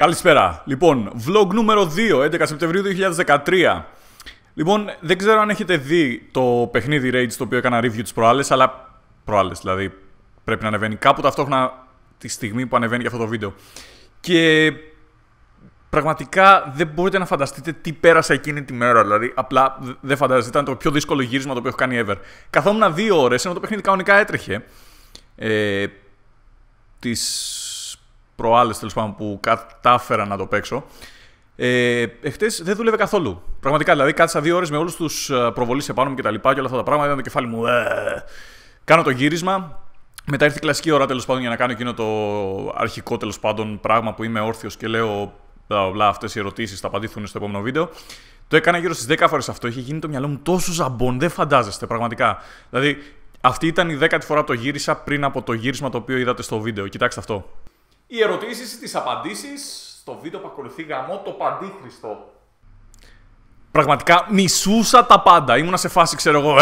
Καλησπέρα. Λοιπόν, vlog νούμερο 2, 11 Σεπτεμβρίου 2013. Λοιπόν, δεν ξέρω αν έχετε δει το παιχνίδι Rage το οποίο έκανα review τις προάλλες, αλλά προάλλες, δηλαδή πρέπει να ανεβαίνει κάπου ταυτόχρονα τη στιγμή που ανεβαίνει και αυτό το βίντεο. Και πραγματικά δεν μπορείτε να φανταστείτε τι πέρασα εκείνη τη μέρα, δηλαδή απλά δεν φαντάζεστε, ήταν το πιο δύσκολο γύρισμα το οποίο έχω κάνει ever. Καθόμουν 2 ώρες, ενώ το παιχνίδι κανονικά έτρεχε. Τις προάλλες τέλος πάντων που κατάφερα να το παίξω. Εχθές δεν δούλευε καθόλου. Πραγματικά, δηλαδή κάθισα 2 ώρες με όλους τους προβολείς επάνω μου και τα λοιπά και όλα αυτά τα πράγματα. Ήταν το κεφάλι μου. Κάνω το γύρισμα. Μετά ήρθε η κλασική ώρα τέλος πάντων για να κάνω εκείνο το αρχικό τέλος πάντων πράγμα που είμαι όρθιος και λέω αυτές οι ερωτήσεις θα απαντηθούν στο επόμενο βίντεο. Το έκανα γύρω στις 10 φορές αυτό. Είχε γίνει το μυαλό μου τόσο ζαμπόν, δεν φαντάζεστε πραγματικά. Δηλαδή, αυτή ήταν η 10η φορά που το γύρισα πριν από το γύρισμα το οποίο είδατε στο βίντεο. Κοιτάξτε αυτό. Οι ερωτήσεις, τις απαντήσεις στο βίντεο που ακολουθεί γαμώ το παντίχριστο. Πραγματικά μισούσα τα πάντα. Ήμουνα σε φάση, ξέρω εγώ,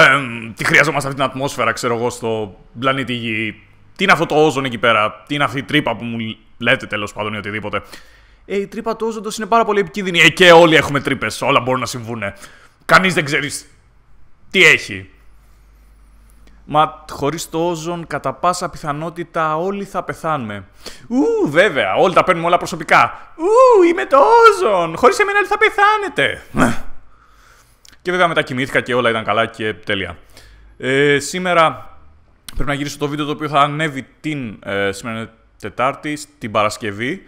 τι χρειαζόμαστε αυτή την ατμόσφαιρα, ξέρω εγώ, στο πλανήτη Γη. Τι είναι αυτό το όζον εκεί πέρα, τι είναι αυτή η τρύπα που μου λέτε τέλος πάντων ή οτιδήποτε. Η τρύπα του όζοντος είναι πάρα πολύ επικίνδυνη. Και όλοι έχουμε τρύπες, όλα μπορούν να συμβούν. Κανείς δεν ξέρει τι έχει. Μα χωρίς το όζον, κατά πάσα πιθανότητα όλοι θα πεθάνουμε. Βέβαια, όλοι τα παίρνουμε όλα προσωπικά. Είμαι το όζον! Χωρίς εμένα όλοι θα πεθάνετε. Και βέβαια μετά κοιμήθηκα και όλα ήταν καλά και τέλεια. Σήμερα πρέπει να γυρίσω το βίντεο το οποίο θα ανέβει σήμερα είναι Τετάρτη, την Παρασκευή.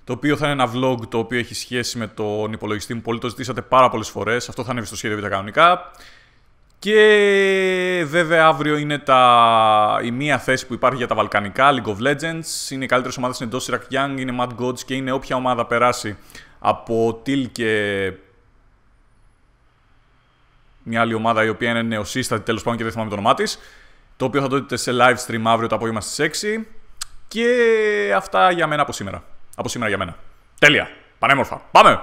Το οποίο θα είναι ένα vlog το οποίο έχει σχέση με τον υπολογιστή μου. Πολύ το ζητήσατε πάρα πολλές φορές. Αυτό θα ανέβει στο σχέδιο β' κανονικά. Και βέβαια αύριο είναι η μία θέση που υπάρχει για τα βαλκανικά, League of Legends. Είναι οι καλύτερες ομάδες, είναι Dosirak Young, είναι Mad Gods και είναι όποια ομάδα περάσει από TIL και μια άλλη ομάδα η οποία είναι νεοσύστατη τέλος πάντων και δεν θυμάμαι το όνομά της. Το οποίο θα το δείτε σε live stream αύριο το απόγευμα στις 6. Και αυτά για μένα από σήμερα. Από σήμερα για μένα. Τέλεια. Πανέμορφα. Πάμε!